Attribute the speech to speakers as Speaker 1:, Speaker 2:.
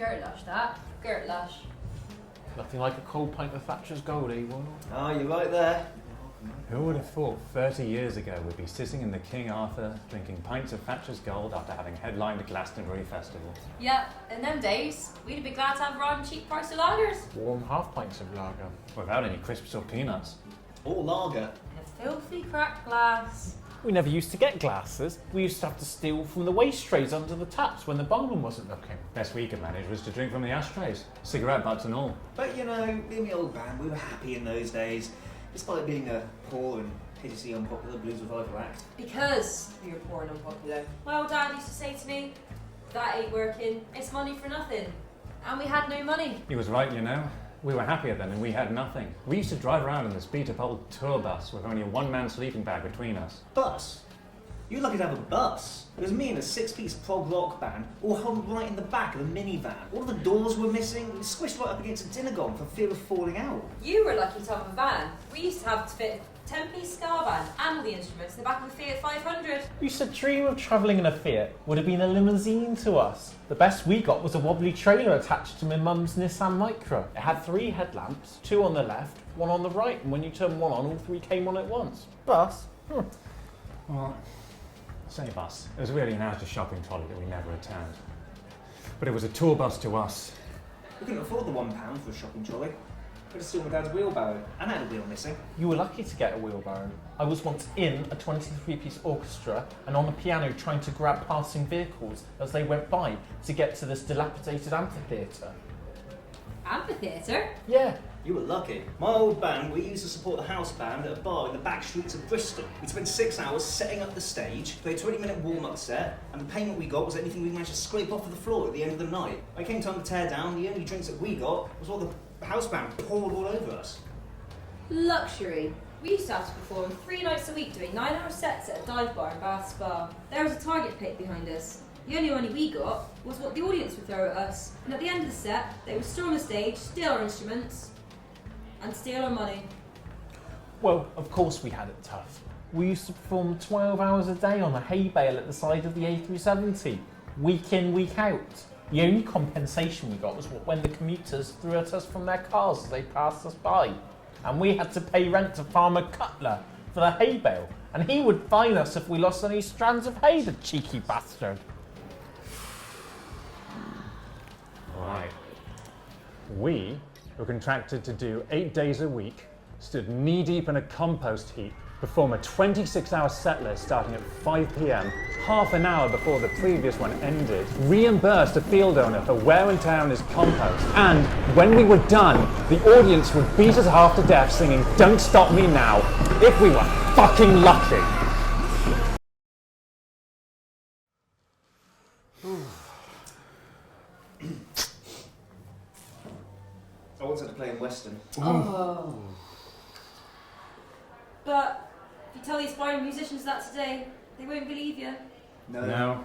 Speaker 1: Gertlush, that. Gertlush.
Speaker 2: Nothing like a cold pint of Thatcher's Gold, eh, Will?
Speaker 3: Ah, you're right there.
Speaker 4: Who would have thought 30 years ago we'd be sitting in the King Arthur drinking pints of Thatcher's Gold after having headlined a Glastonbury festival?
Speaker 1: Yep, in them days, we'd be glad to have rotten cheap price of lagers.
Speaker 2: Warm half pints of lager.
Speaker 4: Without any crisps or peanuts.
Speaker 3: Or lager.
Speaker 1: In a filthy cracked glass.
Speaker 2: We never used to get glasses. We used to have to steal from the waste trays under the taps when the barman wasn't looking.
Speaker 4: Best we could manage was to drink from the ashtrays, cigarette butts and all.
Speaker 3: But you know, being the old band, we were happy in those days, despite being a poor and hideously unpopular blues revival act.
Speaker 1: Because we were poor and unpopular. My old dad used to say to me, that ain't working, it's money for nothing. And we had no money.
Speaker 4: He was right, you know. We were happier then and we had nothing. We used to drive around in this beat-up old tour bus with only a one-man sleeping bag between us.
Speaker 3: Bus? You're lucky to have a bus. It was me and a six-piece prog rock band, all huddled right in the back of the minivan. All the doors were missing. We were squished right up against a dinner gong for fear of falling out.
Speaker 1: You were lucky to have a van. We used to have to fit a 10-piece ska band and all the instruments in the back of a Fiat 500.
Speaker 2: We used to dream of travelling in a Fiat. Would have been a limousine to us. The best we got was a wobbly trailer attached to my mum's Nissan Micra. It had 3 headlamps, 2 on the left, 1 on the right, and when you turned one on, all 3 came on at once. Bus?
Speaker 4: Well, say bus. It was really an Asda shopping trolley that we never returned. But it was a tour bus to us.
Speaker 3: We couldn't afford the £1 for a shopping trolley. Could have stolen my dad's wheelbarrow, and had a wheel missing.
Speaker 2: You were lucky to get a wheelbarrow. I was once in a 23-piece orchestra and on the piano trying to grab passing vehicles as they went by to get to this dilapidated amphitheatre.
Speaker 1: Amphitheatre?
Speaker 2: Yeah.
Speaker 3: You were lucky. My old band, we used to support the house band at a bar in the back streets of Bristol. We'd spend 6 hours setting up the stage, play a 20-minute warm-up set, and the payment we got was anything we managed to scrape off of the floor at the end of the night. When it came time to tear down, the only drinks that we got was what the house band poured all over us.
Speaker 1: Luxury. We used to have to perform 3 nights a week doing 9-hour sets at a dive bar in Bath Spa. There was a target pit behind us. The only money we got was what the audience would throw at us. And at the end of the set, they would storm the stage, steal our instruments, and steal our money.
Speaker 2: Well, of course we had it tough. We used to perform 12 hours a day on a hay bale at the side of the A370, week in, week out. The only compensation we got was when the commuters threw at us from their cars as they passed us by. And we had to pay rent to Farmer Cutler for the hay bale, and he would fine us if we lost any strands of hay, the cheeky bastard.
Speaker 4: Right. We were contracted to do 8 days a week, stood knee-deep in a compost heap, perform a 26-hour set list starting at 5 p.m, half an hour before the previous one ended, reimburse the field owner for wear and tear on his compost, and when we were done, the audience would beat us half to death singing "Don't Stop Me Now" if we were fucking lucky.
Speaker 3: I once had to play in Western.
Speaker 1: Oh. But if you tell the aspiring musicians that today, they won't believe you.
Speaker 3: No.
Speaker 4: No.